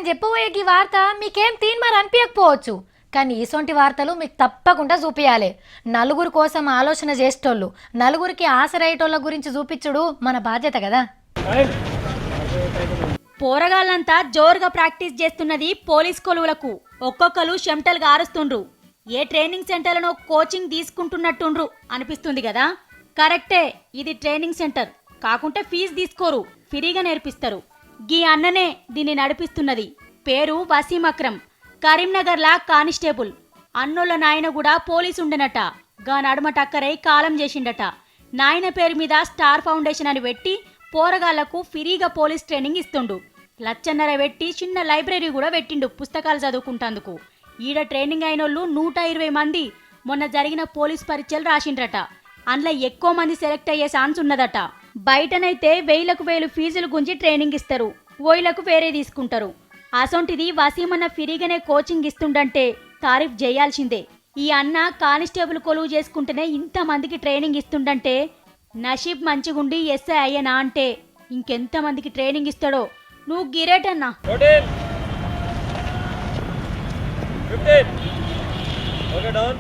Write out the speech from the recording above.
చెప్పబోయే ఈ వార్త మీకేం తీన్మార్ అనిపించకపోవచ్చు, కానీ ఇసొంటి వార్తలు మీకు తప్పకుండా చూపించాలి. నలుగురు కోసం ఆలోచన చేసేటోళ్ళు, నలుగురికి ఆసరయ్యేటోళ్ళ గురించి చూపించుడు మన బాధ్యత కదా. పోరగాళ్ళంతా జోరుగా ప్రాక్టీస్ చేస్తున్నది పోలీస్ కొలువులకు. ఒక్కొక్కరు చెమటలు గారుస్తుండ్రు. ఏ ట్రైనింగ్ సెంటర్లను కోచింగ్ తీసుకుంటున్నట్టుండ్రు అనిపిస్తుంది కదా. కరెక్టే, ఇది ట్రైనింగ్ సెంటర్ కాకుంటే ఫీజు తీసుకోరు, ఫ్రీగా నేర్పిస్తారు. గీ అన్ననే దీన్ని నడిపిస్తున్నది. పేరు వసీం అక్రమ్, కరీంనగర్లా కానిస్టేబుల్. అన్నోళ్ళ నాయన కూడా పోలీసు ఉండనట. గా నడుమ టక్కరై కాలం చేసిండట. నాయన పేరు మీద స్టార్ ఫౌండేషన్ అని పెట్టి పోరగాళ్లకు ఫ్రీగా పోలీస్ ట్రైనింగ్ ఇస్తుండు. లచ్చన్నర పెట్టి చిన్న లైబ్రరీ కూడా పెట్టిండు పుస్తకాలు చదువుకుంటందుకు. ఈడ ట్రైనింగ్ అయినోళ్ళు 120 మంది మొన్న జరిగిన పోలీస్ పరీక్షలు రాసిండ్రట. అందులో ఎక్కువ మంది సెలెక్ట్ అయ్యే ఛాన్స్ ఉన్నదట. బయటనైతే 1000 ఫీజులు గుంజి ట్రైనింగ్ ఇస్తారు, ఓయిలకు వేరే తీసుకుంటారు. అసొంటిది వసీమన్న ఫ్రీగానే కోచింగ్ ఇస్తుండంటే తారీఫ్ చేయాల్సిందే. ఈ అన్న కానిస్టేబుల్ కొలువు చేసుకుంటేనే ఇంతమందికి ట్రైనింగ్ ఇస్తుండంటే నషీబ్ మంచిగుండి ఎస్ఐ అయ్యనా అంటే ఇంకెంతమందికి ట్రైనింగ్ ఇస్తాడో. నువ్వు గిరేట్ అన్నా. 14 15 ఓకే డౌన్